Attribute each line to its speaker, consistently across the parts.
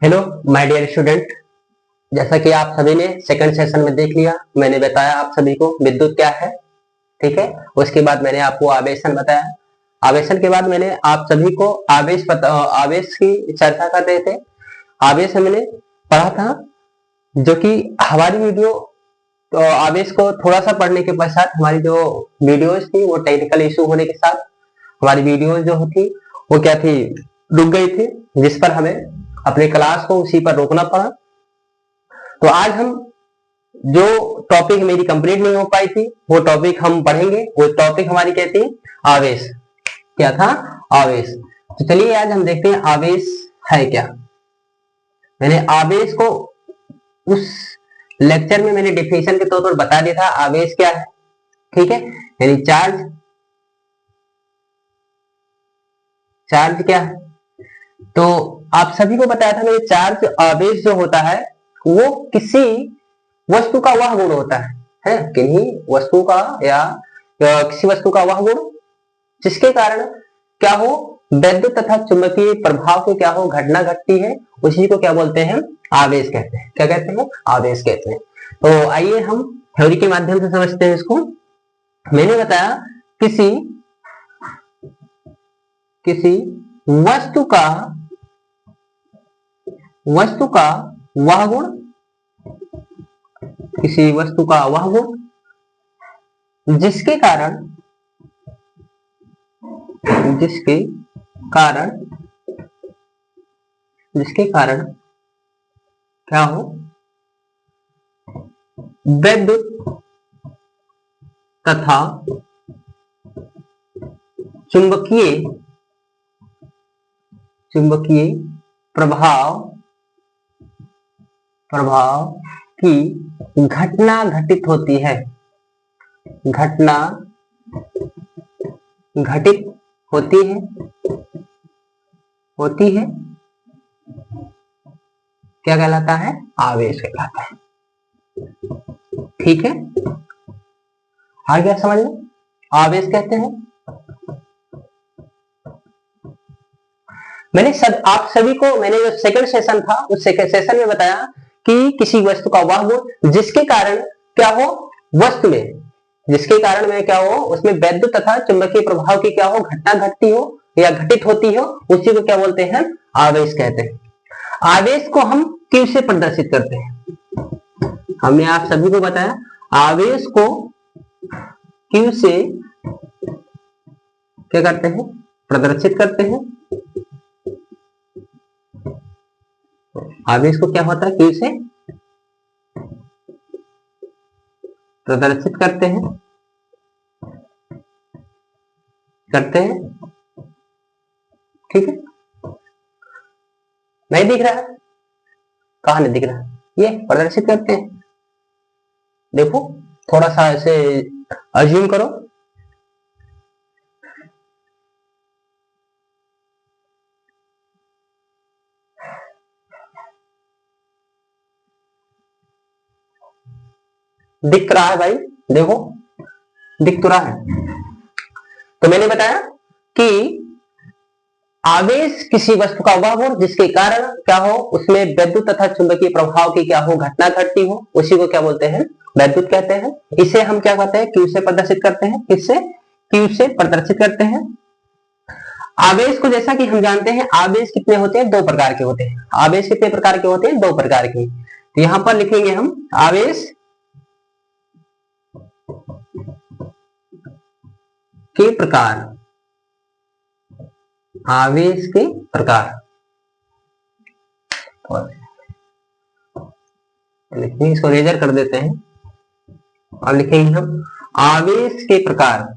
Speaker 1: Hello my dear student. जैसा कि आप सभी ने सेकंड सेशन में देख लिया, मैंने बताया आप सभी को विद्युत क्या है। ठीक है, उसके बाद मैंने आपको आवेशन बताया। आवेशन के बाद मैंने आप सभी को आवेश की चर्चा कर रहे थे। आवेश हमने पढ़ा था, जो कि हमारी वीडियो तो आवेश को थोड़ा सा पढ़ने के पश्चात हमारी जो वीडियोज थी वो टेक्निकल इशू होने के साथ हमारी वीडियोज जो थी वो क्या थी, रुक गई थी, जिस पर हमें अपने क्लास को उसी पर रोकना पड़ा। तो आज हम जो टॉपिक मेरी कंप्लीट नहीं हो पाई थी वो टॉपिक हम पढ़ेंगे। वो टॉपिक हमारी क्या थी, आवेश। क्या था, आवेश। तो चलिए आज हम देखते हैं आवेश है क्या। मैंने आवेश को उस लेक्चर में मैंने डिफिनेशन के तौर पर बता दिया था, आवेश क्या है। ठीक है, यानी चार्ज। चार्ज क्या है, तो आप सभी को बताया था मैंने, चार्ज आवेश जो होता है वो किसी वस्तु का वह गुण होता है किन्हीं वस्तु का या किसी वस्तु का वह गुण जिसके कारण क्या हो, वैद्युत तथा चुंबकीय प्रभाव के क्या हो, घटना घटती है, उसी को क्या बोलते हैं, आवेश कहते हैं। क्या कहते हैं, आवेश कहते हैं। तो आइए हम थ्योरी के माध्यम से समझते हैं इसको। मैंने बताया किसी किसी वस्तु का वह गुण, किसी वस्तु का वह गुण जिसके कारण क्या हो, वैद्युत तथा चुंबकीय प्रभाव की घटना घटित होती है। घटना घटित होती है क्या कहलाता है, आवेश कहलाता है। ठीक है, आ गया समझ में, आवेश कहते हैं। आप सभी को मैंने जो सेकंड सेशन था उस सेकंड सेशन में बताया कि किसी वस्तु का वह गुण जिसके कारण क्या हो, वस्तु में जिसके कारण में क्या हो, उसमें वैद्युत तथा चुंबकीय प्रभाव की क्या हो, घटना घटती हो या घटित होती हो, उसी को क्या बोलते हैं, आवेश कहते हैं। आवेश को हम क्यू से प्रदर्शित करते हैं। हमने आप सभी को बताया आवेश को क्यू से क्या करते हैं, प्रदर्शित करते हैं। आवेश को क्या होता है, क्यू से प्रदर्शित करते हैं। ठीक है, नहीं दिख रहा है, कहां नहीं दिख रहा है, ये प्रदर्शित करते हैं। देखो थोड़ा सा ऐसे अज्यूम करो, दिख रहा है भाई, देखो दिख तो रहा है। तो मैंने बताया कि आवेश किसी वस्तु का वह गुण जिसके कारण क्या हो, उसमें वैद्युत तथा चुंबकीय प्रभाव की क्या हो, घटना घटती हो, उसी को क्या बोलते हैं, वैद्युत कहते हैं। इसे हम क्या कहते हैं, क्यू से प्रदर्शित करते हैं। किससे, क्यू से प्रदर्शित करते हैं। आवेश को जैसा कि हम जानते हैं, आवेश कितने होते हैं, दो प्रकार के होते हैं। आवेश कितने प्रकार के होते हैं, दो प्रकार के। तो यहां पर लिखेंगे हम आवेश के प्रकार, आवेश के प्रकार। लिखेंगे, इसको रेजर कर देते हैं और लिखेंगे हम आवेश के प्रकार।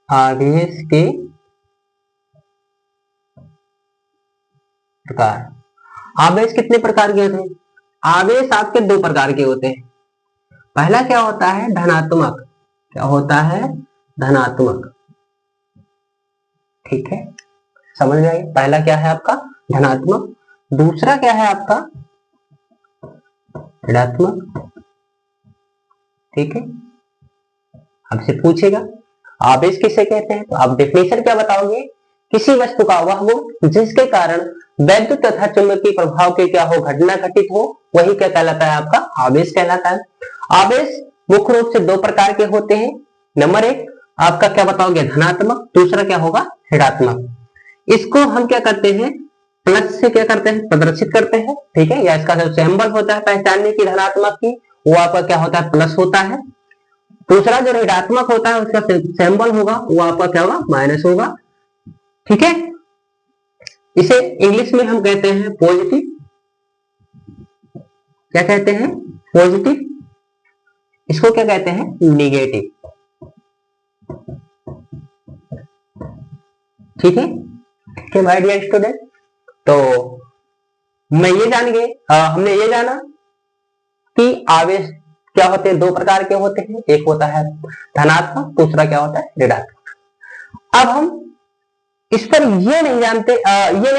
Speaker 1: आवेश के प्रकार। आवेश कितने प्रकार के होते हैं, आवेश आपके दो प्रकार के होते हैं। पहला क्या होता है, धनात्मक। क्या होता है, धनात्मक। ठीक है, समझ में आई। पहला क्या है आपका, धनात्मक। दूसरा क्या है आपका, ऋणात्मक। ठीक है, आपसे पूछेगा आवेश किसे कहते हैं? तो आप डेफिनेशन क्या बताओगे? किसी वस्तु का वह गुण जिसके कारण वैद्युत तथा चुंबकीय प्रभाव के क्या हो, घटना घटित हो, वही क्या कहलाता है? आपका आवेश कहलाता है। आवेश मुख्य रूप से दो प्रकार के होते हैं। नंबर एक आपका क्या बताओगे? धनात्मक। दूसरा क्या होगा? ऋणात्मक। इसको हम क्या करते हैं? प्लस से क्या करते हैं? प्रदर्शित करते हैं। ठीक है, या इसका जो सिंबल होता है पहचानने की धनात्मक की, वो आपका क्या होता है? प्लस होता है। दूसरा जो ऋणात्मक होता है उसका सिंबल होगा वो आपका क्या होगा? माइनस होगा। ठीक है, इसे इंग्लिश में हम कहते हैं पॉजिटिव। क्या कहते हैं? पॉजिटिव। इसको क्या कहते हैं? निगेटिव। ठीक है, ठीक है माय डियर स्टूडेंट। तो मैं ये जान गए, हमने ये जाना कि आवेश क्या होते हैं? दो प्रकार के होते हैं। एक होता है धनात्मक, दूसरा क्या होता है? ऋणात्मक। अब हम इस पर ये नहीं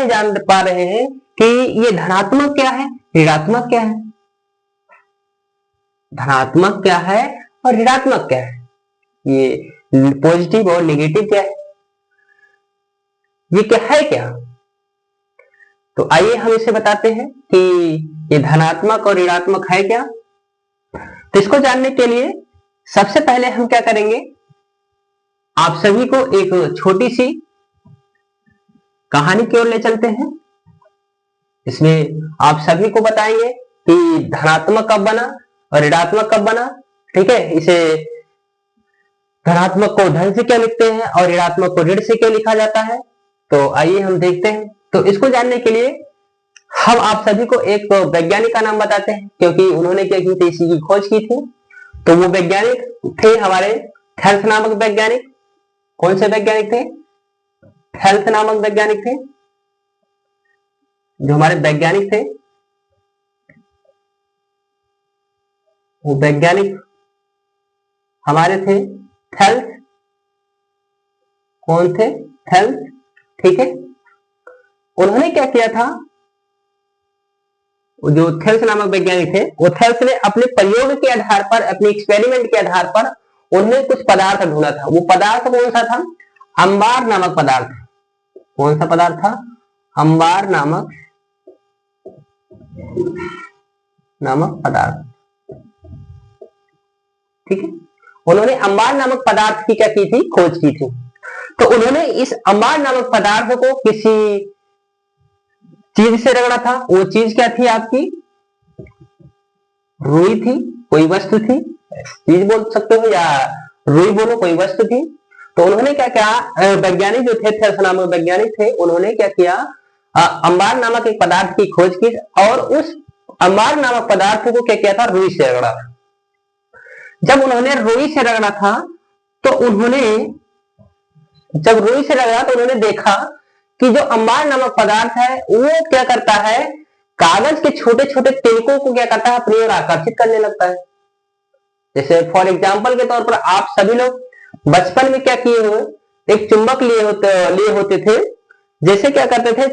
Speaker 1: जान पा रहे हैं कि ये धनात्मक क्या है, ऋणात्मक क्या है। धनात्मक क्या है और ऋणात्मक क्या है, ये पॉजिटिव और नेगेटिव क्या है, ये क्या है क्या? तो आइए हम इसे बताते हैं कि ये धनात्मक और ऋणात्मक है क्या। तो इसको जानने के लिए सबसे पहले हम क्या करेंगे, आप सभी को एक छोटी सी कहानी की ओर ले चलते हैं। इसमें आप सभी को बताएंगे कि धनात्मक कब बना और ऋणात्मक कब बना। ठीक है, इसे धनात्मक को धन से क्या लिखते हैं और ऋणात्मक को ऋण से क्या लिखा जाता है। तो आइए हम देखते हैं। तो इसको जानने के लिए हम आप सभी को एक वैज्ञानिक का नाम बताते हैं, क्योंकि उन्होंने क्या की थी? इसी की खोज की थी। तो वो वैज्ञानिक थे हमारे थेल्स नामक वैज्ञानिक। कौन से वैज्ञानिक थे? थेल्स नामक वैज्ञानिक थे। जो हमारे वैज्ञानिक थे वो वैज्ञानिक हमारे थे थेल्स। कौन थे? थेल्स। ठीक है, उन्होंने क्या किया था? जो थेल्स नामक वैज्ञानिक थे वो थेल्स ने अपने प्रयोग के आधार पर, अपने एक्सपेरिमेंट के आधार पर उन्होंने कुछ पदार्थ ढूंढा था। वो पदार्थ कौन सा था? अंबार नामक पदार्थ। कौन सा पदार्थ था? अंबार नामक पदार्थ। ठीक है, उन्होंने अंबार नामक पदार्थ की क्या की थी? खोज की थी। तो उन्होंने इस अंबार नामक पदार्थ को किसी चीज से रगड़ा था। वो चीज क्या थी आपकी? रुई थी, कोई वस्तु थी, चीज बोल सकते हो या रुई बोलो, कोई वस्तु थी। तो उन्होंने क्या किया? वैज्ञानिक जो थे थेल्स नामक वैज्ञानिक थे, उन्होंने क्या किया? अंबार नामक एक पदार्थ की खोज की और उस अंबार नामक पदार्थ को क्या किया था? रुई से रगड़ा था। जब उन्होंने रुई से रगड़ा था तो उन्होंने जब रुई से रगड़ा तो उन्होंने देखा कि जो अंबार नामक पदार्थ है वो क्या करता है? कागज के छोटे छोटे तिनकों को क्या करता है? अपनी ओर आकर्षित करने लगता है। जैसे फॉर एग्जाम्पल के तौर पर आप सभी लोग बचपन में क्या किए हुए? एक चुंबक लिए होते थे। जैसे क्या करते थे?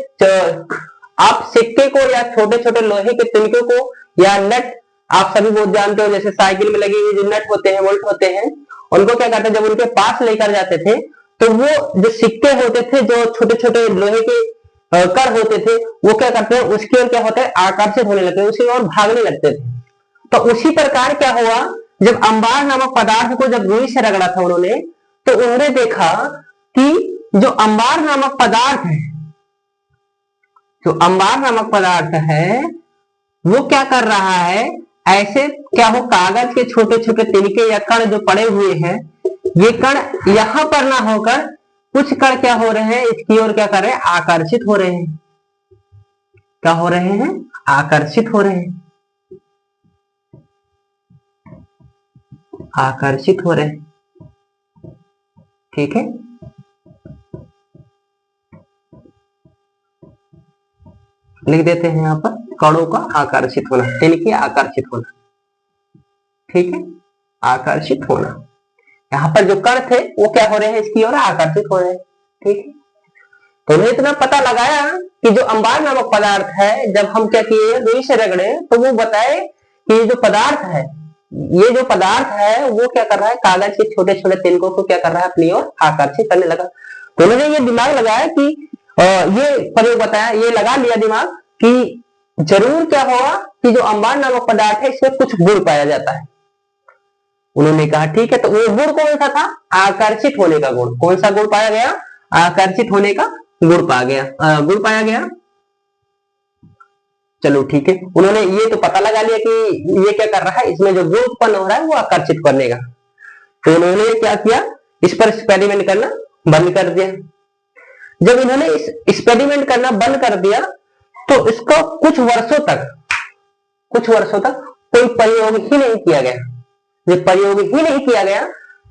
Speaker 1: आप सिक्के को या छोटे छोटे लोहे के तिनकों को या नट, आप सभी बहुत जानते हो, जैसे साइकिल में लगे हुए जो नट होते हैं, बोल्ट होते हैं, उनको क्या करते हैं? जब उनके पास लेकर जाते थे तो वो जो सिक्के होते थे, जो छोटे छोटे लोहे के कण होते थे, वो क्या करते हैं? उसकी ओर क्या होता है? आकर्षित होने लगते हैं, उसकी ओर भागने लगते थे। तो उसी प्रकार क्या हुआ? जब अंबार नामक पदार्थ को जब रुई से रगड़ा था उन्होंने, तो उन्होंने देखा कि जो अंबार नामक पदार्थ है, जो अंबार नामक पदार्थ है वो क्या कर रहा है? ऐसे क्या हो? कागज के छोटे छोटे तिनके या कण जो पड़े हुए हैं, ये कण यहां पर ना होकर कुछ कण क्या हो रहे हैं? इसकी ओर क्या कर रहे हैं? आकर्षित हो रहे हैं। क्या हो रहे हैं? आकर्षित हो रहे हैं। आकर्षित हो रहे हैं। ठीक है, लिख देते हैं यहां पर कणों का आकर्षित होना, तिनके आकर्षित होना। ठीक है, आकर्षित होना। यहाँ पर जो कण थे वो क्या हो रहे हैं? इसकी ओर आकर्षित हो रहे हैं। ठीक है, तो उन्हें इतना पता लगाया कि जो अंबार नामक पदार्थ है, जब हम क्या किए? रुई से रगड़े तो वो बताए कि ये जो पदार्थ है ये जो पदार्थ है वो क्या कर रहा है, कागज के छोटे छोटे तिनकों को क्या कर रहा है, अपनी ओर आकर्षित करने लगा। तो उन्होंने ये दिमाग लगाया कि ये प्रयोग बताया, ये लगा लिया दिमाग कि जरूर क्या होगा कि जो अंबार नामक पदार्थ है इसमें कुछ गुण पाया जाता है। उन्होंने कहा ठीक है, तो वो गुण कौन सा था, आकर्षित होने का गुण। कौन सा गुण पाया गया, आकर्षित होने का गुण पाया गया। चलो ठीक है, उन्होंने ये तो पता लगा लिया कि ये क्या कर रहा है, इसमें जो गुण उत्पन्न हो रहा है वो आकर्षित करने का। तो उन्होंने क्या किया, इस पर एक्सपेरिमेंट करना बंद कर दिया। जब इन्होंने इस एक्सपेरिमेंट करना बंद कर दिया तो इसको कुछ वर्षों तक कोई प्रयोग ही नहीं किया गया। जब प्रयोग ही नहीं किया गया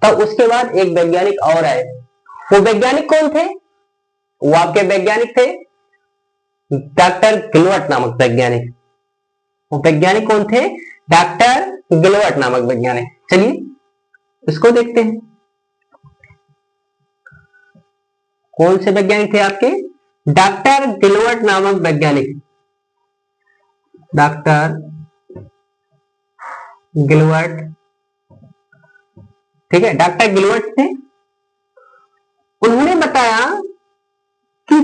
Speaker 1: तब उसके बाद एक वैज्ञानिक और आए। वो वैज्ञानिक कौन थे, वो आपके वैज्ञानिक थे डॉक्टर गिलवर्ट नामक वैज्ञानिक। वो वैज्ञानिक कौन थे, डॉक्टर गिलवर्ट नामक वैज्ञानिक। चलिए इसको देखते हैं, कौन से वैज्ञानिक थे आपके, डॉक्टर गिलवर्ट नामक वैज्ञानिक। डॉक्टर गिलवर्ट, ठीक है, डॉक्टर गिलवर्ट थे। उन्होंने बताया कि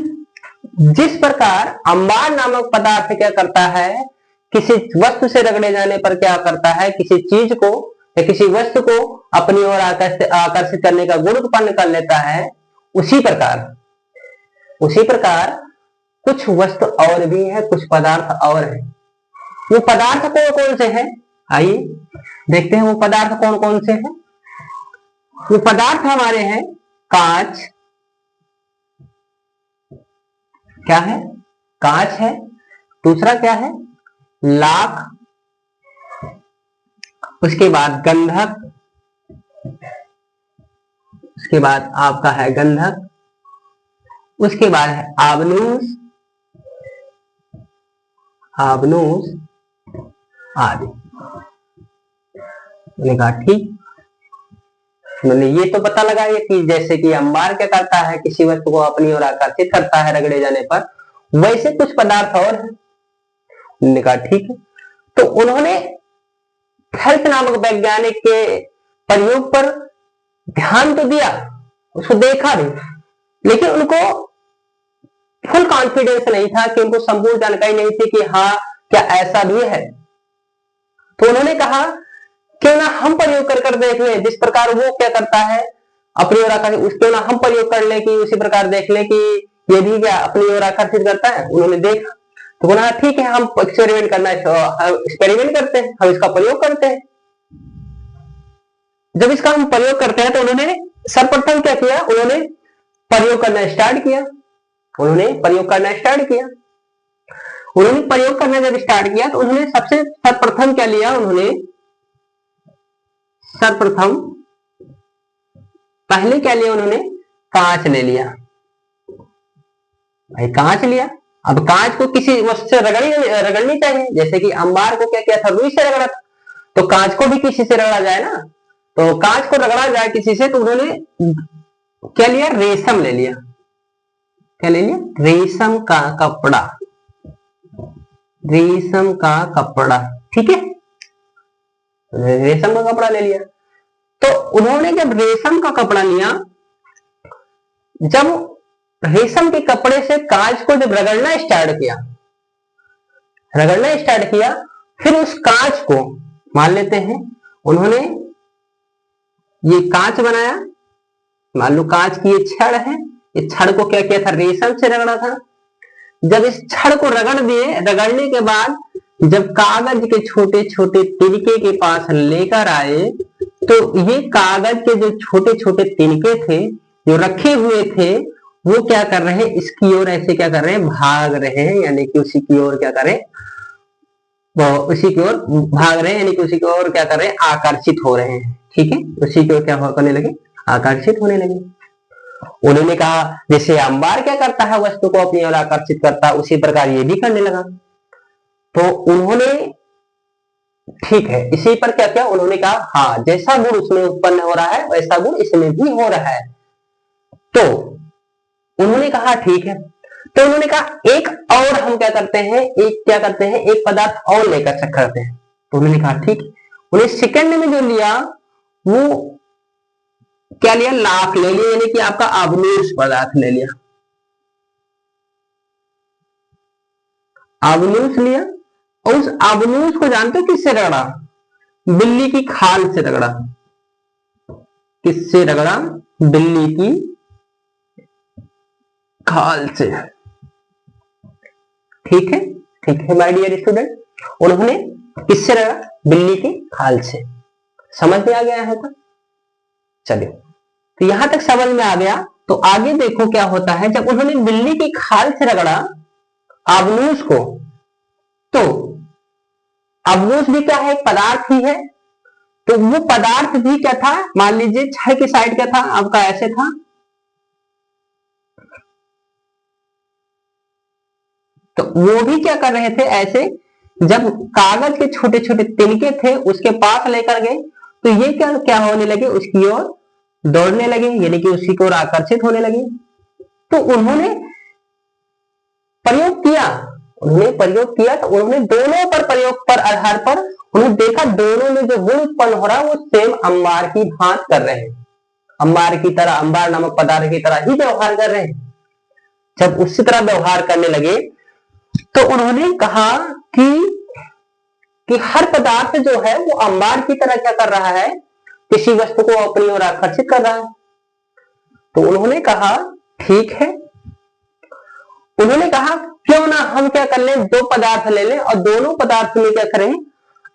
Speaker 1: जिस प्रकार अंबार नामक पदार्थ क्या करता है, किसी वस्तु से रगड़े जाने पर क्या करता है, किसी चीज को या किसी वस्तु को अपनी ओर आकर्षित करने का गुण उत्पन्न कर लेता है, उसी प्रकार कुछ वस्तु और भी है, कुछ पदार्थ और है। वो पदार्थ कौन कौन से हैं, आइए देखते हैं वो पदार्थ कौन कौन से हैं। वो पदार्थ हमारे हैं कांच, क्या है, कांच है। दूसरा क्या है, लाख। उसके बाद गंधक, उसके बाद आपका है गंधक। उसके बाद है आबनूस आदि। मैंने कहा ठीक, मैंने ये तो पता लगाया कि जैसे कि अंबार क्या करता है, किसी वस्तु को अपनी ओर आकर्षित करता है रगड़े जाने पर, वैसे कुछ पदार्थ और है। उन्होंने कहा ठीक है। तो उन्होंने हेल्थ नामक वैज्ञानिक के प्रयोग पर ध्यान तो दिया, उसको देखा भी, लेकिन उनको फुल कॉन्फिडेंस नहीं था, कि उनको संपूर्ण जानकारी नहीं थी कि हाँ क्या ऐसा भी है। तो उन्होंने कहा क्यों ना हम प्रयोग कर देख लें, जिस प्रकार वो क्या करता है अपनी ओर आकर्षित, क्यों ना हम प्रयोग कर लें कि उसी प्रकार देख लें कि ये भी क्या अपनी ओर आकर्षित करता है। उन्होंने देखा तो बोला ठीक है, हम एक्सपेरिमेंट करते हैं, हम इसका प्रयोग करते हैं। जब इसका हम प्रयोग करते हैं तो उन्होंने सर्वप्रथम क्या किया, उन्होंने प्रयोग करना स्टार्ट किया। उन्होंने प्रयोग करना जब स्टार्ट किया तो उन्होंने सबसे सर्वप्रथम क्या लिया, उन्होंने सर्वप्रथम पहले क्या लिया, उन्होंने कांच ले लिया। भाई कांच लिया, अब कांच को किसी वस्तु से रगड़नी चाहिए। जैसे कि अंबार को क्या किया था, रुई से रगड़ा था, तो कांच को भी किसी से रगड़ा जाए ना, तो कांच को रगड़ा जाए किसी से, तो उन्होंने क्या लिया, रेशम ले लिया। क्या ले लिया, रेशम का कपड़ा, ठीक है, रेशम का कपड़ा ले लिया। तो उन्होंने जब रेशम का कपड़ा लिया, जब रेशम के कपड़े से कांच को जब रगड़ना स्टार्ट किया, फिर उस कांच को मान लेते हैं, उन्होंने ये कांच बनाया, मान लो कांच की ये छड़ है, इस छड़ को क्या किया था, रेशम से रगड़ा था। जब इस छड़ को रगड़ने के बाद जब कागज के छोटे छोटे तिनके के पास लेकर आए, तो ये कागज के जो छोटे छोटे तिनके थे जो रखे हुए थे, वो क्या कर रहे हैं, इसकी ओर ऐसे क्या कर रहे हैं, भाग रहे हैं, यानी कि उसी की ओर क्या करें, उसी की ओर भाग रहे हैं, यानी कि उसी की ओर क्या कर रहे हैं, आकर्षित हो रहे हैं। ठीक है, उसी की ओर क्या करने लगे, आकर्षित होने लगे। उन्होंने कहा जैसे अंबार क्या करता है, वस्तु को अपनी ओर आकर्षित करता है, उसी प्रकार ये भी करने लगा। तो उन्होंने ठीक है, इसी पर क्या किया, उन्होंने कहा हाँ जैसा गुण उसमें उत्पन्न हो रहा है वैसा गुण इसमें भी हो रहा है। तो उन्होंने कहा ठीक है, तो उन्होंने कहा एक और हम क्या करते हैं, एक पदार्थ और लेकर चेक करते हैं। तो उन्होंने कहा ठीक, उन्हें सेकंड में जो लिया वो क्या लिया, लाख ले लिया, यानी कि आपका अवनूस पदार्थ ले लिया, अवनूस लिया। और उस अवनूस को जानते हो किससे रगड़ा, बिल्ली की खाल से रगड़ा। किससे रगड़ा, बिल्ली की खाल से। ठीक है, ठीक है माय डियर स्टूडेंट, उन्होंने किससे रगड़ा, बिल्ली की खाल से। समझ में आ गया है तो चलिए, तो यहां तक समझ में आ गया। तो आगे देखो क्या होता है, जब उन्होंने बिल्ली की खाल से रगड़ा अवनूस को, तो अवनूस भी क्या है, एक पदार्थ ही है। तो वो पदार्थ भी क्या था, मान लीजिए छह की साइड क्या था आपका, ऐसे था। तो वो भी क्या कर रहे थे, ऐसे जब कागज के छोटे छोटे तिनके थे उसके पास लेकर गए, तो ये क्या क्या होने लगे, उसकी ओर दौड़ने लगे, यानी कि उसी की ओर आकर्षित होने लगे। तो उन्होंने प्रयोग किया, तो उन्होंने दोनों पर प्रयोग पर आधार पर उन्होंने देखा दोनों में जो गुण उत्पन्न हो रहा है वो सेम अंबार की भांत कर रहे हैं, अंबार की तरह, अंबार नामक पदार्थ की तरह ही व्यवहार कर रहे हैं। जब उसी तरह व्यवहार करने लगे तो उन्होंने कहा कि हर पदार्थ जो है वो अंबार की तरह क्या कर रहा है, किसी वस्तु को अपनी ओर आकर्षित कर रहा है। तो उन्होंने कहा ठीक है, उन्होंने कहा क्यों ना हम क्या कर लें, दो पदार्थ ले लें और दोनों पदार्थ में क्या करें,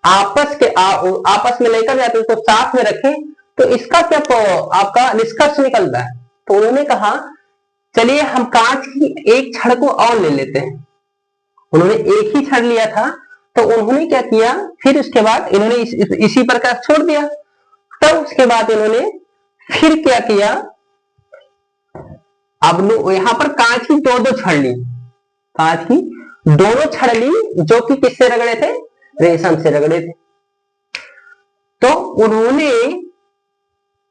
Speaker 1: आपस में लेकर जाते उसको साथ में रखें, तो इसका क्या आपका निष्कर्ष निकलता है। तो उन्होंने कहा चलिए हम कांच की एक छड़ को और ले लेते हैं। उन्होंने एक ही छड़ लिया था, तो उन्होंने क्या किया, फिर उसके बाद इन्होंने इसी प्रकार छोड़ दिया। तब उसके बाद इन्होंने फिर क्या किया, अब यहां पर कांच की दो छड़ ली, कांच की दोनों छड़ ली, जो कि किससे रगड़े थे, रेशम से रगड़े थे। तो उन्होंने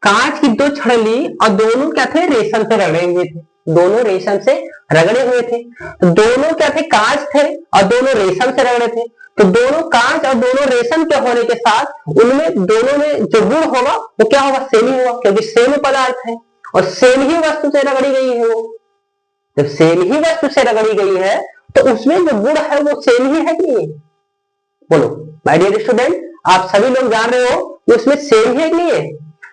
Speaker 1: कांच की दो छड़ ली और दोनों क्या थे, रेशम से रगड़े हुए थे, दोनों रेशम से रगड़े हुए थे। तो दोनों क्या थे, कांच थे और दोनों रेशम से रगड़े थे। तो दोनों कांच और दोनों रेशम के होने के साथ उनमें दोनों में जो गुण होगा वो क्या होगा, सेम ही होगा, क्योंकि सेम पदार्थ है और सेम ही वस्तु से रगड़ी गई है। वो जब सेम ही वस्तु से रगड़ी गई है तो उसमें जो गुण है वो सेम ही है कि नहीं, बोलो माय डियर स्टूडेंट, आप सभी लोग जान रहे हो कि उसमें सेम है कि नहीं है।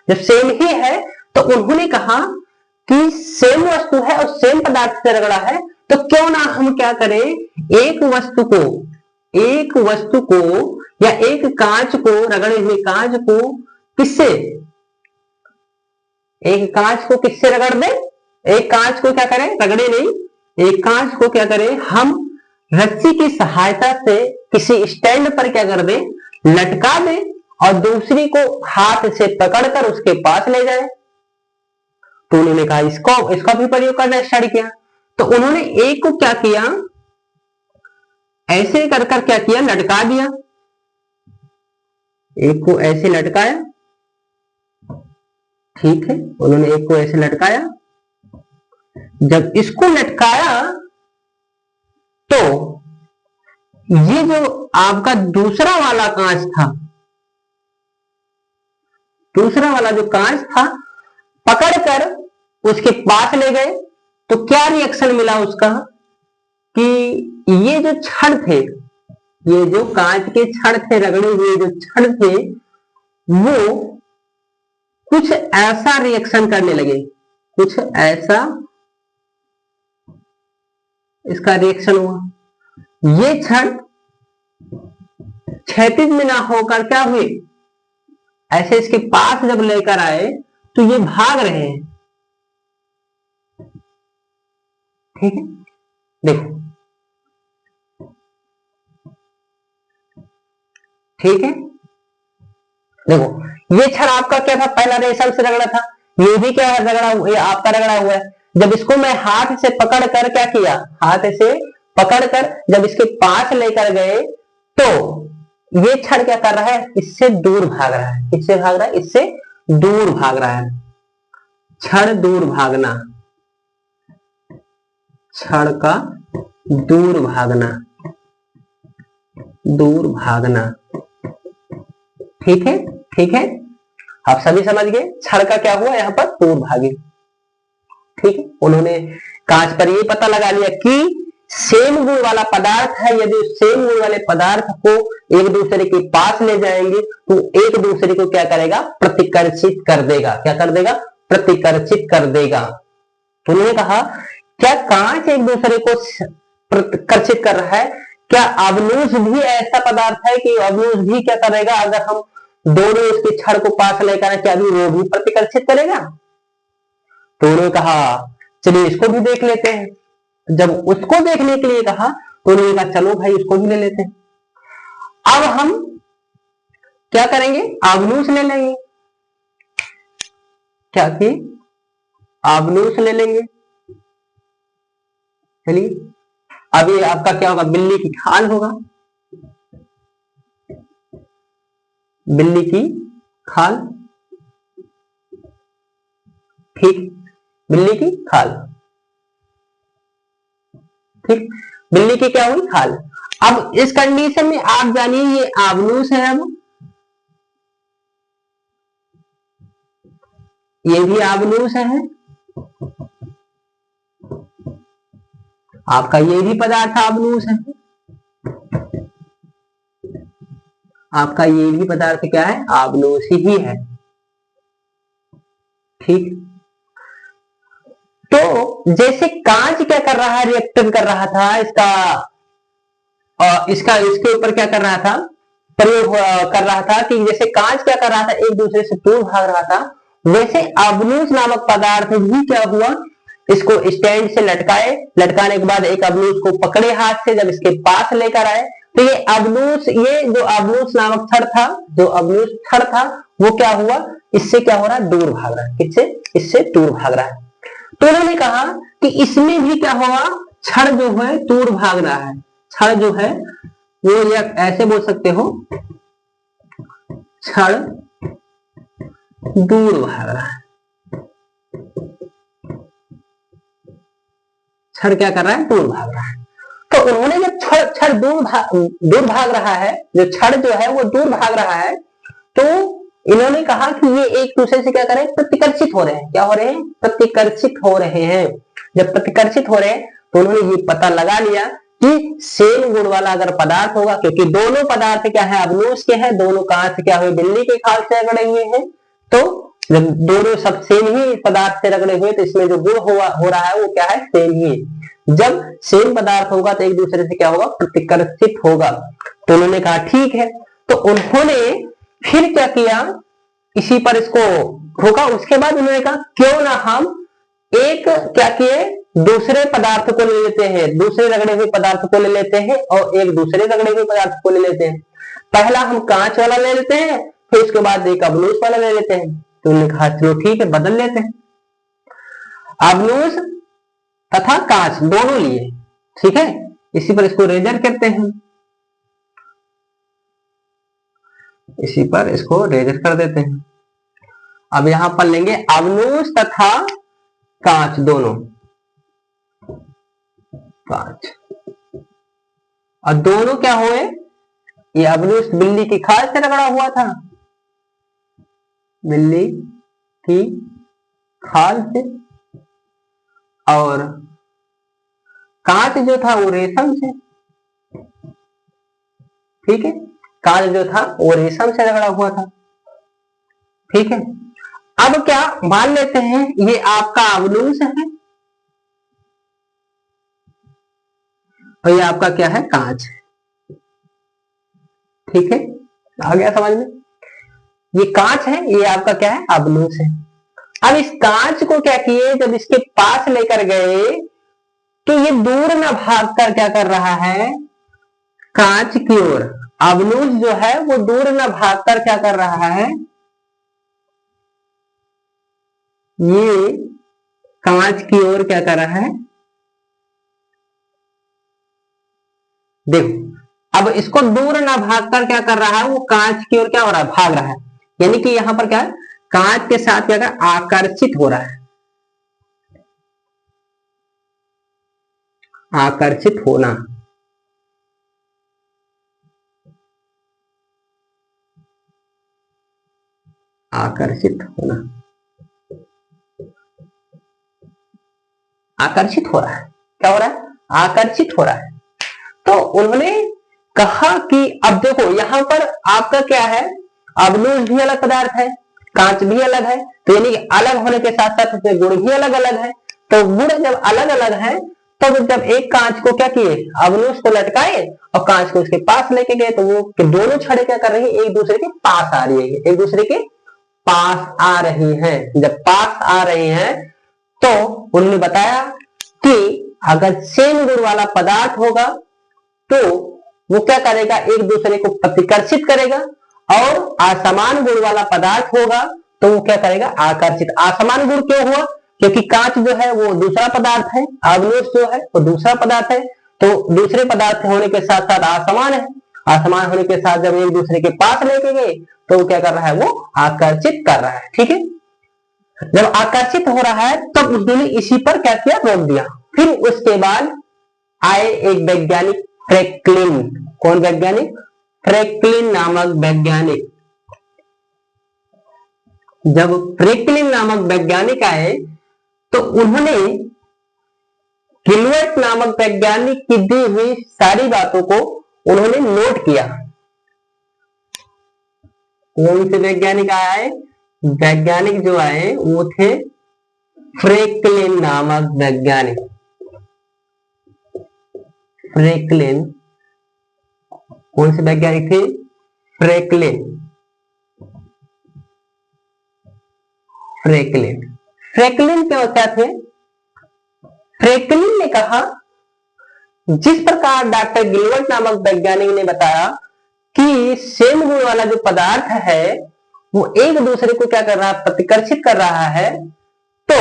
Speaker 1: जब सेम ही है तो उन्होंने कहा कि सेम वस्तु है और सेम पदार्थ से रगड़ा है, तो क्यों ना हम क्या करें, एक वस्तु को या एक कांच को, रगड़े हुए कांच को किससे, एक कांच को किससे रगड़ दे, एक कांच को क्या करें, रगड़े नहीं, एक कांच को क्या करें, हम रस्सी की सहायता से किसी स्टैंड पर क्या कर दे, लटका दे और दूसरी को हाथ से पकड़कर उसके पास ले जाए। तो उन्होंने कहा इसका भी प्रयोग करना स्टार्ट किया। तो उन्होंने एक को क्या किया, ऐसे कर क्या किया, लटका दिया, एक को ऐसे लटकाया, ठीक है, उन्होंने एक को ऐसे लटकाया। जब इसको लटकाया तो ये जो आपका दूसरा वाला कांच था, दूसरा वाला जो कांच था, पकड़कर उसके पास ले गए। तो क्या रिएक्शन मिला उसका, कि ये जो छड़ थे, ये जो कांच के छड़ थे, रगड़े हुए जो छड़ थे, वो कुछ ऐसा रिएक्शन करने लगे, कुछ ऐसा इसका रिएक्शन हुआ। ये छड़ क्षैतिज में ना होकर क्या हुए, ऐसे इसके पास जब लेकर आए तो ये भाग रहे हैं। ठीक है, देखो, ठीक है, देखो, ये छड़ आपका क्या था, पहला रेशम से रगड़ा था, ये भी क्या है, रगड़ा, ये आपका रगड़ा हुआ है। जब इसको मैं हाथ से पकड़कर क्या किया, हाथ से पकड़कर जब इसके पास लेकर गए तो ये छड़ क्या कर रहा है, इससे दूर भाग रहा है, किससे भाग रहा है, इससे दूर भाग रहा है। छड़ दूर भागना, छड़ का दूर भागना, दूर भागना। ठीक है, ठीक है, आप सभी समझ गए। क्षण का क्या हुआ यहाँ पर, दूरभागी। ठीक है, उन्होंने कांच पर ये पता लगा लिया कि सेम गुण वाला पदार्थ है, यदि सेम गुण वाले पदार्थ को एक दूसरे के पास ले जाएंगे तो एक दूसरे को क्या करेगा, प्रतिकर्षित कर देगा। क्या कर देगा, प्रतिकर्षित कर देगा। तो उन्होंने कहा क्या कांच एक दूसरे को प्रतिकर्षित कर रहा है, क्या अवनुष भी ऐसा पदार्थ है कि अवनुष भी क्या करेगा, अगर हम दोनों उसके क्षण को पास लेकर आए, क्या भी वो भी प्रतिकर्षित करेगा। तो उन्होंने कहा चलिए इसको भी देख लेते हैं। जब उसको देखने के लिए कहा तो उन्होंने कहा चलो भाई उसको भी ले लेते हैं। अब हम क्या करेंगे, अवनुष ले लेंगे। क्या कि अवनुष ले लेंगे। चलिए अभी आपका क्या होगा, बिल्ली की खाल होगा, बिल्ली की खाल। ठीक, बिल्ली की खाल। ठीक, बिल्ली की क्या हुई, खाल। अब इस कंडीशन में आप जानिए ये अवनुष है, अब ये भी अवनुष है, आपका ये भी पदार्थ अवनुष है, आपका ये भी पदार्थ क्या है, अवनुष ही है। ठीक, तो जैसे कांच क्या कर रहा है, रिएक्टर कर रहा था इसका इसके ऊपर क्या कर रहा था, प्रयोग कर रहा था कि जैसे कांच क्या कर रहा था, एक दूसरे से दूर भाग रहा था, वैसे अवनुष नामक पदार्थ भी क्या हुआ, इसको स्टैंड से लटकाए, लटकाने के बाद एक अवनुष को पकड़े हाथ से, जब इसके पास लेकर आए तो ये अवनुष, ये जो अवनुष नामक क्षण था, जो अवनुष क्षण था वो क्या हुआ, इससे क्या हो रहा है, दूर भाग रहा है। किससे, इससे दूर भाग रहा है। तो उन्होंने कहा कि इसमें भी क्या होगा, क्षण जो है दूर भाग रहा है। क्षण जो है वो या ऐसे बोल सकते हो, क्षण दूर भाग रहा है। क्षण क्या कर रहा है, दूर भाग रहा है। तो उन्होंने जब क्षण दूर भाग रहा है, जो क्षण जो है वो दूर भाग रहा है, तो इन्होंने कहा कि ये एक दूसरे से क्या कर रहे हैं, प्रतिकर्षित हो रहे हैं। क्या हो रहे हैं, प्रतिकर्षित हो रहे हैं। जब प्रतिकर्षित हो रहे हैं तो उन्होंने ये पता लगा लिया कि सेम गुण वाला अगर पदार्थ होगा, क्योंकि दोनों पदार्थ क्या है, अवनुष के हैं, दोनों कांच क्या हुए, बिल्ली के खाल से रगड़े हुए हैं। तो जब दोनों सब सेम ही पदार्थ से रगड़े हुए तो इसमें जो गुण हो रहा है वो क्या है, सेम ही। जब सेम पदार्थ होगा तो एक दूसरे से क्या होगा, प्रतिकर्षित होगा। तो उन्होंने कहा ठीक है। तो उन्होंने फिर क्या किया, इसी पर इसको रोका। उसके बाद उन्होंने कहा क्यों ना हम एक क्या किए, दूसरे पदार्थ को ले लेते हैं, दूसरे रगड़े हुए पदार्थ को ले लेते हैं और एक दूसरे रगड़े हुए पदार्थ को ले लेते हैं। पहला हम कांच वाला ले लेते हैं, फिर उसके बाद एक अवनुष वाला ले लेते हैं। तो उन्होंने कहा चलो ठीक है, बदल लेते हैं, अवनुष तथा कांच दोनों लिए। ठीक है, इसी पर इसको रेजर करते हैं, इसी पर इसको रेजर कर देते हैं। अब यहां पर लेंगे अवनुष तथा कांच दोनों, कांच, और दोनों क्या हुए, ये अवनुष बिल्ली की खाल से रगड़ा हुआ था, बिल्ली की खाल से, और कांच जो था वो रेशम से। ठीक है, कांच जो था वो रेशम से रगड़ा हुआ था। ठीक है, अब क्या मान लेते हैं ये आपका अवनुष है और ये आपका क्या है, कांच। ठीक है, आ गया समझ में, ये कांच है, ये आपका क्या है, अवनुष है। अब इस कांच को क्या किए, जब इसके पास लेकर गए तो ये दूर न भाग कर क्या कर रहा है, कांच की ओर। अवनुष जो है वो दूर न भागकर क्या कर रहा है, ये कांच की ओर क्या कर रहा है। देखो अब इसको दूर ना भागकर क्या कर रहा है, वो कांच की ओर क्या हो रहा है, भाग रहा है। यानी कि यहां पर क्या है, कांच के साथ क्या कर, आकर्षित हो रहा है, आकर्षित होना। आकर्षित होना, आकर्षित हो रहा है। क्या हो रहा है? आकर्षित हो रहा है। तो उन्होंने कहा कि अब देखो यहां पर आपका क्या है, अवलुष भी अलग पदार्थ है, कांच भी अलग है, तो यानी अलग होने के साथ साथ उसमें गुण भी अलग अलग है। तो गुण जब अलग अलग है तब तो जब एक कांच को क्या किए, अवलुष को लटकाए और कांच को उसके पास लेके गए, तो वो दोनों छड़े क्या कर रही है, एक दूसरे के पास आ रही है, एक दूसरे के पास आ रही हैं। जब पास आ रही हैं तो उन्होंने बताया कि अगर सेम गुण वाला पदार्थ होगा तो वो क्या करेगा, एक दूसरे को प्रतिकर्षित करेगा, और असमान गुण वाला पदार्थ होगा तो वो क्या करेगा, आकर्षित। असमान गुण क्यों हुआ, क्योंकि कांच जो है वो दूसरा पदार्थ है, अवलुष जो है वो दूसरा पदार्थ है, तो दूसरे पदार्थ होने के साथ साथ असमान है, असमान होने के साथ जब एक दूसरे के पास लेके गए तो वो क्या कर रहा है, वो आकर्षित कर रहा है। ठीक है, जब आकर्षित हो रहा है तब उन्होंने इसी पर क्या किया, रोक दिया। फिर उसके बाद आए एक वैज्ञानिक फ्रैंकलिन। कौन वैज्ञानिक? फ्रैंकलिन नामक वैज्ञानिक। जब फ्रैंकलिन नामक वैज्ञानिक आए तो उन्होंने गिलबर्ट नामक वैज्ञानिक की दी हुई सारी बातों को उन्होंने नोट किया। कौन से वैज्ञानिक आए? वैज्ञानिक जो आए वो थे फ्रैंकलिन नामक वैज्ञानिक। फ्रैंकलिन, कौन से वैज्ञानिक थे? फ्रैंकलिन। फ्रैंकलिन, फ्रैंकलिन क्या थे? फ्रैंकलिन ने कहा जिस प्रकार डॉक्टर गिलबर्ट नामक वैज्ञानिक ने बताया कि सेम गुण वाला जो पदार्थ है वो एक दूसरे को क्या कर रहा है, प्रतिकर्षित कर रहा है, तो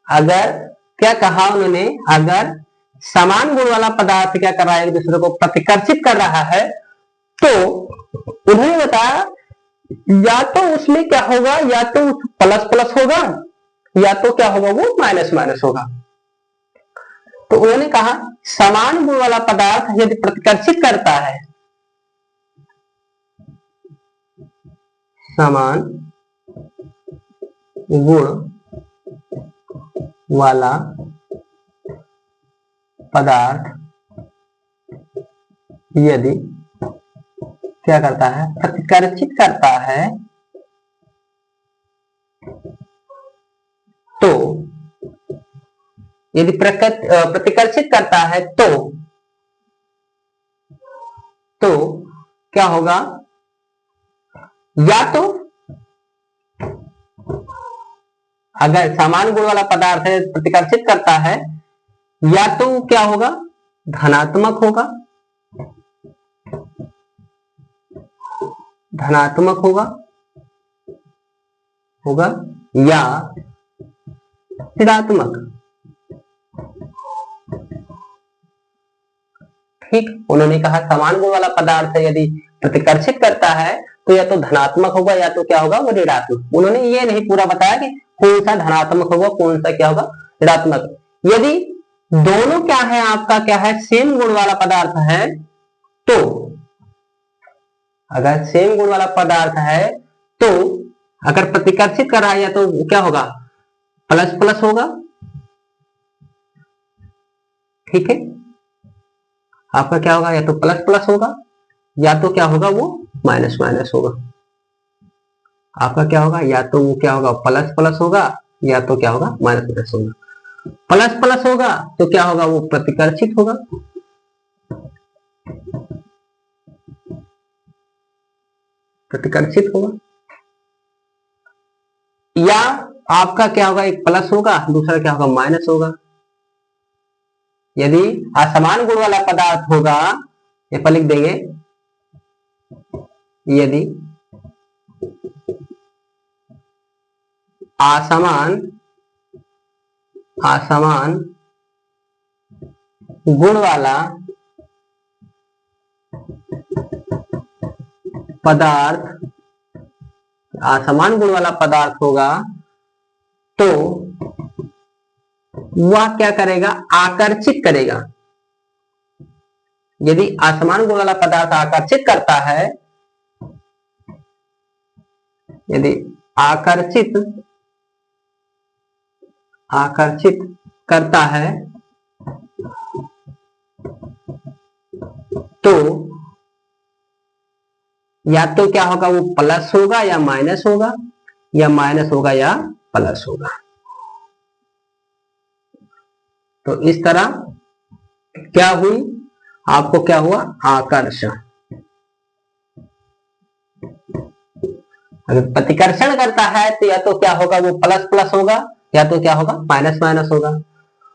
Speaker 1: अगर क्या कहा उन्होंने, अगर समान गुण वाला पदार्थ क्या कर रहा है, एक दूसरे को प्रतिकर्षित कर रहा है, तो उन्होंने बताया या तो उसमें क्या होगा, या तो प्लस प्लस होगा या तो क्या होगा, वो माइनस माइनस होगा। तो उन्होंने कहा समान गुण वाला पदार्थ यदि प्रतिकर्षित करता है, समान गुण वाला पदार्थ यदि क्या करता है, प्रतिकर्षित करता है, तो यदि प्रतिकर्षित करता है तो क्या होगा, या तो अगर समान गुण वाला पदार्थ है प्रतिकर्षित करता है, या तो क्या होगा, धनात्मक होगा, धनात्मक होगा या ऋणात्मक। ठीक, उन्होंने कहा समान गुण वाला पदार्थ यदि प्रतिकर्षित करता है तो या तो धनात्मक होगा या तो क्या होगा, वो ऋणात्मक। उन्होंने ये नहीं पूरा बताया कि कौन सा धनात्मक होगा कौन सा क्या होगा, ऋणात्मक। यदि दोनों क्या है, आपका क्या है, सेम गुण वाला पदार्थ है, तो अगर सेम गुण वाला पदार्थ है तो अगर प्रतिकर्षित कर रहा है या तो क्या होगा, प्लस प्लस होगा। ठीक है, आपका क्या होगा, या तो प्लस प्लस होगा या तो क्या होगा, वो माइनस माइनस होगा। आपका क्या होगा, या तो वो क्या होगा, प्लस प्लस होगा या तो क्या होगा, माइनस माइनस होगा। प्लस प्लस होगा तो क्या होगा, वो प्रतिकर्षित होगा, प्रतिकर्षित होगा। या आपका क्या होगा, एक प्लस होगा दूसरा क्या होगा, माइनस होगा। यदि असमान गुण वाला पदार्थ होगा, ये पर लिख देंगे, यदि असमान गुण वाला पदार्थ, असमान गुण वाला पदार्थ होगा तो वह क्या करेगा, आकर्षित करेगा। यदि असमान गुण वाला पदार्थ आकर्षित करता है यदि आकर्षित करता है तो या तो क्या होगा, वो प्लस होगा या माइनस होगा, या माइनस होगा या प्लस होगा। तो इस तरह क्या हुई, आपको क्या हुआ, आकर्षण। अगर प्रतिकर्षण करता है तो या तो क्या होगा, वो प्लस प्लस होगा, या तो क्या होगा, माइनस माइनस होगा।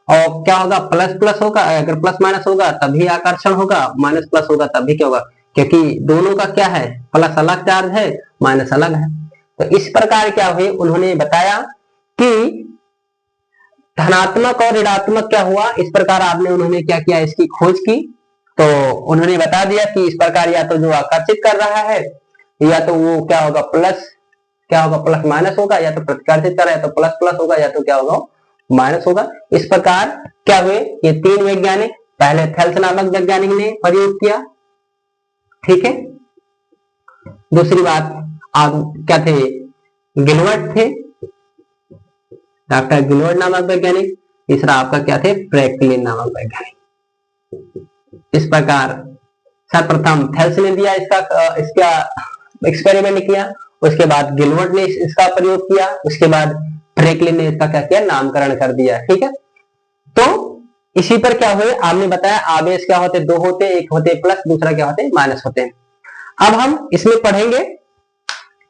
Speaker 1: और क्या होगा, प्लस प्लस होगा, अगर प्लस माइनस होगा तभी आकर्षण होगा, माइनस प्लस होगा तभी क्या होगा, क्योंकि दोनों का क्या है, प्लस अलग चार्ज है, माइनस अलग है। तो इस प्रकार क्या हुई, उन्होंने बताया कि धनात्मक और ऋणात्मक क्या हुआ, इस प्रकार आपने उन्होंने क्या किया, इसकी खोज की। तो उन्होंने बता दिया कि इस प्रकार या तो जो आकर्षित कर रहा है या तो वो क्या होगा, प्लस क्या होगा, प्लस माइनस होगा, या तो प्रतिकर्षित कर रहा है तो प्लस प्लस होगा, या तो क्या होगा, माइनस होगा। इस प्रकार क्या हुए, ये तीन वैज्ञानिक, पहले थेल्स नामक वैज्ञानिक ने प्रयोग किया, ठीक है। दूसरी बात, आप क्या थे, गिलवर्ट थे, डॉक्टर गिलवर्ट नामक वैज्ञानिक। तीसरा आपका क्या थे, फ्रैंकलिन नामक वैज्ञानिक। इस प्रकार सर्वप्रथम थेल्स ने दिया इसका एक्सपेरिमेंट किया, उसके बाद गिलवर्ट ने इसका प्रयोग किया, उसके बाद फ्रैंकलिन ने इसका क्या किया, नामकरण कर दिया, ठीक है। तो इसी पर क्या हुए, आपने बताया आवेश क्या होते, दो होते, एक होते प्लस, दूसरा क्या होते, माइनस होते हैं। अब हम इसमें पढ़ेंगे,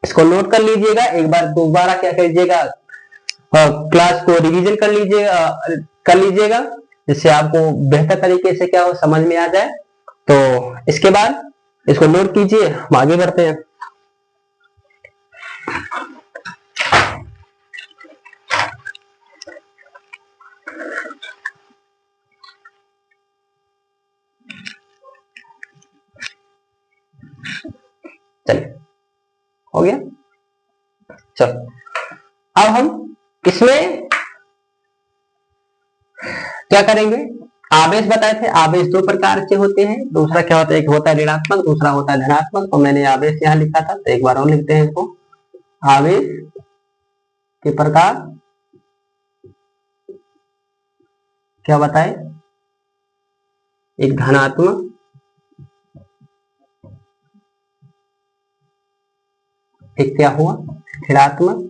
Speaker 1: इसको नोट कर लीजिएगा, एक बार दोबारा क्या कीजिएगा, क्लास को रिवीजन कर लीजिएगा, जिससे आपको बेहतर तरीके से क्या हो, समझ में आ जाए। तो इसके बाद इसको नोट कीजिए, हम आगे बढ़ते हैं। चलिए, हो गया, चलो अब हम इसमें क्या करेंगे, आवेश बताए थे, आवेश दो प्रकार के होते हैं, दूसरा क्या होता है, एक होता है ऋणात्मक, दूसरा होता है धनात्मक। तो मैंने आवेश यहाँ लिखा था, तो एक बार और लिखते हैं इसको, आवेश के प्रकार क्या बताए, एक धनात्मक, एक क्या हुआ, ऋणात्मक।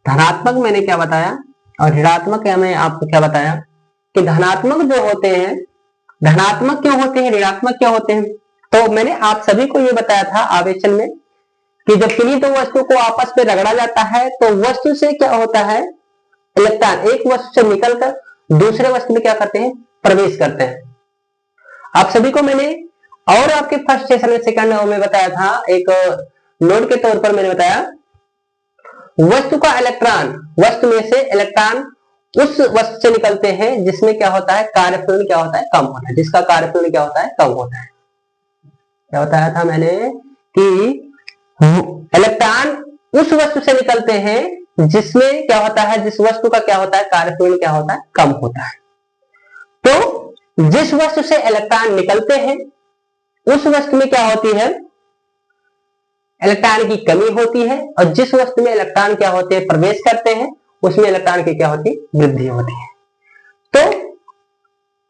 Speaker 1: धनात्मक मैंने क्या बताया और ऋणात्मक मैं आपको क्या बताया, कि धनात्मक जो होते हैं, धनात्मक क्यों होते हैं, ऋणात्मक क्या होते हैं। तो मैंने आप सभी को ये बताया था आवेशन में कि जब किन्हीं दो वस्तु को आपस में रगड़ा जाता है तो वस्तु से क्या होता है, इलेक्ट्रॉन एक वस्तु से निकलकर दूसरे वस्तु में क्या करते हैं, प्रवेश करते हैं। आप सभी को मैंने और आपके फर्स्ट सेशन में सेकंड में बताया था, एक नोट के तौर पर मैंने बताया, वस्तु का इलेक्ट्रॉन, वस्तु में से इलेक्ट्रॉन उस वस्तु से निकलते हैं जिसमें क्या होता है, कार्यपूर्ण क्या होता है, कम होता है, जिसका कार्यपूर्ण क्या होता है, कम होता है। क्या बताया था मैंने कि इलेक्ट्रॉन उस वस्तु से निकलते हैं जिसमें क्या होता है, जिस वस्तु का क्या होता है, कार्यपूर्ण क्या होता है, कम होता है। तो जिस वस्तु से इलेक्ट्रॉन निकलते हैं उस वस्तु में क्या होती है, इलेक्ट्रॉन की कमी होती है, और जिस वस्तु में इलेक्ट्रॉन क्या होते हैं, प्रवेश करते हैं, उसमें इलेक्ट्रॉन की क्या होती है, वृद्धि होती है। तो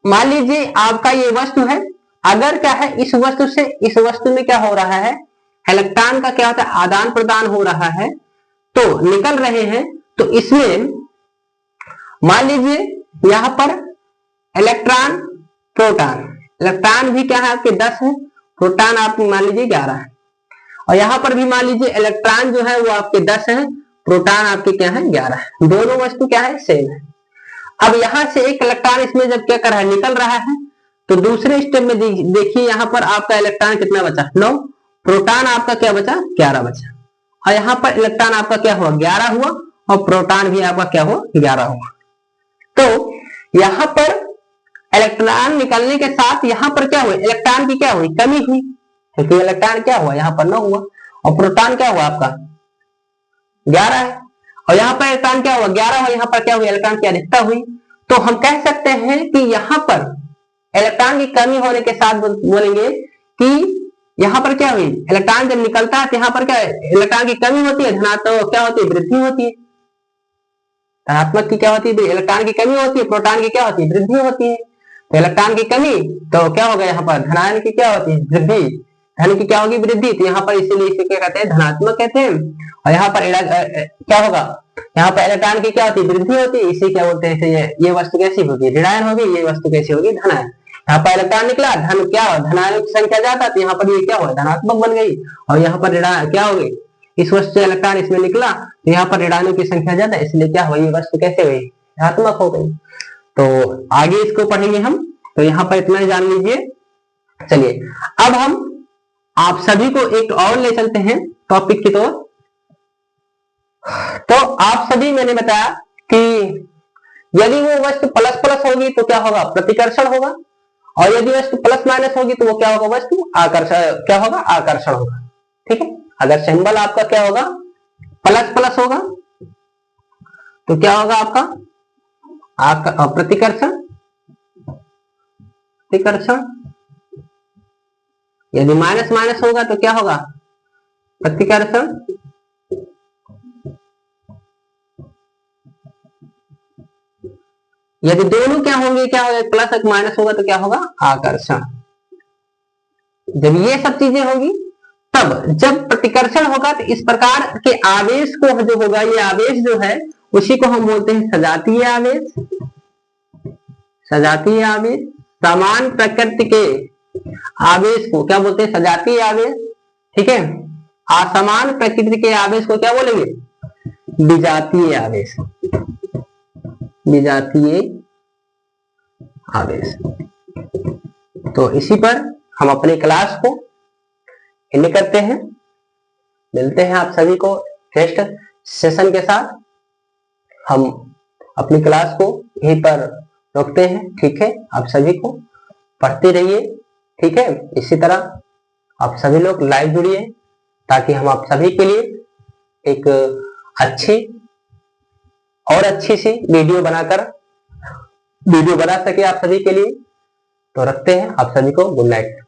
Speaker 1: मान लीजिए आपका ये वस्तु है, अगर क्या है, इस वस्तु से इस वस्तु में क्या हो रहा है, इलेक्ट्रॉन का क्या होता है, आदान प्रदान हो रहा है, तो निकल रहे हैं, तो इसमें मान लीजिए यहां पर इलेक्ट्रॉन प्रोटॉन, इलेक्ट्रॉन भी क्या है आपके 10 है, प्रोटॉन आप मान लीजिए 11 है, और यहां पर भी मान लीजिए इलेक्ट्रॉन जो है वो आपके 10 है, प्रोटॉन आपके क्या है 11 है, दोनों वस्तु क्या है, सेम है। अब यहां से एक इलेक्ट्रॉन इसमें जब क्या कर रहा है, निकल रहा है, तो दूसरे स्टेप में देखिए यहां पर आपका इलेक्ट्रॉन कितना बचा, 9, प्रोटॉन आपका क्या बचा, 11 बचा, और यहां पर इलेक्ट्रॉन आपका क्या हुआ, 11 हुआ, और प्रोटॉन भी आपका क्या हुआ, 11 हुआ। तो यहां पर इलेक्ट्रॉन निकलने के साथ यहां पर क्या हुआ, इलेक्ट्रॉन की क्या हुई, कमी हुई, क्योंकि इलेक्ट्रॉन क्या हुआ, यहां पर 9 हुआ, और प्रोटॉन क्या हुआ आपका 11 है, और यहां पर इलेक्ट्रॉन क्या हुआ, 11 हुआ, यहां पर क्या हुआ, इलेक्ट्रॉन की अधिकता हुई। तो हम कह सकते हैं कि यहां पर इलेक्ट्रॉन की कमी होने के साथ बोलेंगे कि यहाँ पर क्या हुई, इलेक्ट्रॉन जब निकलता है तो यहाँ पर क्या है, इलेक्ट्रॉन की कमी होती है, धनात्मक क्या होती है, वृद्धि होती है। धनात्मक की क्या होती है, इलेक्ट्रॉन की कमी होती है, प्रोटॉन की क्या होती है, वृद्धि होती है। तो इलेक्ट्रॉन की कमी तो क्या होगा, यहाँ पर धनायन की क्या होती है, वृद्धि, धन की क्या होगी, वृद्धि। तो यहाँ पर इसीलिए इसे क्या कहते हैं, धनात्मक कहते हैं। और यहाँ पर क्या होगा, यहाँ पर इलेक्ट्रॉन की क्या होती है, वृद्धि होती है, इसे क्या बोलते हैं, ये वस्तु कैसी होगी, ऋणायन होगी, ये वस्तु कैसी होगी, धनायन। यहाँ पर इलेक्ट्रॉन निकला, धन क्या हो, धनायन की संख्या ज्यादा, तो यहाँ पर ये क्या हुआ, धनात्मक बन गई। और यहाँ पर ऋणायन क्या हो गई, इस वस्तु से इलेक्ट्रॉन इसमें निकला तो यहाँ पर ऋणायनों की संख्या ज्यादा, इसलिए क्या हुई, वस्तु कैसे हुई, धनात्मक हो गई। तो आगे इसको पढ़ेंगे हम, तो यहाँ पर इतना ही जान लीजिए। चलिए अब हम आप सभी को एक और ले चलते हैं टॉपिक की तौर। तो आप सभी, मैंने बताया कि यदि वो वस्तु प्लस प्लस होगी तो क्या होगा, प्रतिकर्षण होगा, और यदि वस्तु प्लस माइनस होगी तो वो क्या होगा, वस्तु आकर्षण, क्या होगा, आकर्षण होगा। ठीक है, अगर सिंबल आपका क्या होगा, प्लस प्लस होगा तो क्या होगा आपका प्रतिकर्षण, प्रतिकर्षण। यदि माइनस माइनस होगा तो क्या होगा, प्रतिकर्षण। यदि दोनों क्या होंगे, क्या होगा, प्लस एक माइनस होगा तो क्या होगा, आकर्षण। जब ये सब चीजें होगी तब जब प्रतिकर्षण होगा तो इस प्रकार के आवेश को जो होगा, ये आवेश जो है उसी को हम बोलते हैं सजातीय आवेश। सजातीय आवेश, समान प्रकृति के आवेश को क्या बोलते हैं, सजातीय आवेश। ठीक है, असमान प्रकृति के आवेश को क्या बोलेंगे, विजातीय आवेश, विजातीय आवेश। तो इसी पर हम अपनी क्लास को एंड करते हैं। मिलते हैं आप सभी को नेक्स्ट सेशन के साथ। हम अपनी क्लास को यहीं पर रोकते हैं। ठीक है, आप सभी को पढ़ते रहिए। ठीक है, इसी तरह आप सभी लोग लाइव जुड़िए ताकि हम आप सभी के लिए एक अच्छी और अच्छी सी वीडियो बना सके आप सभी के लिए। तो रखते हैं, आप सभी को गुड नाइट।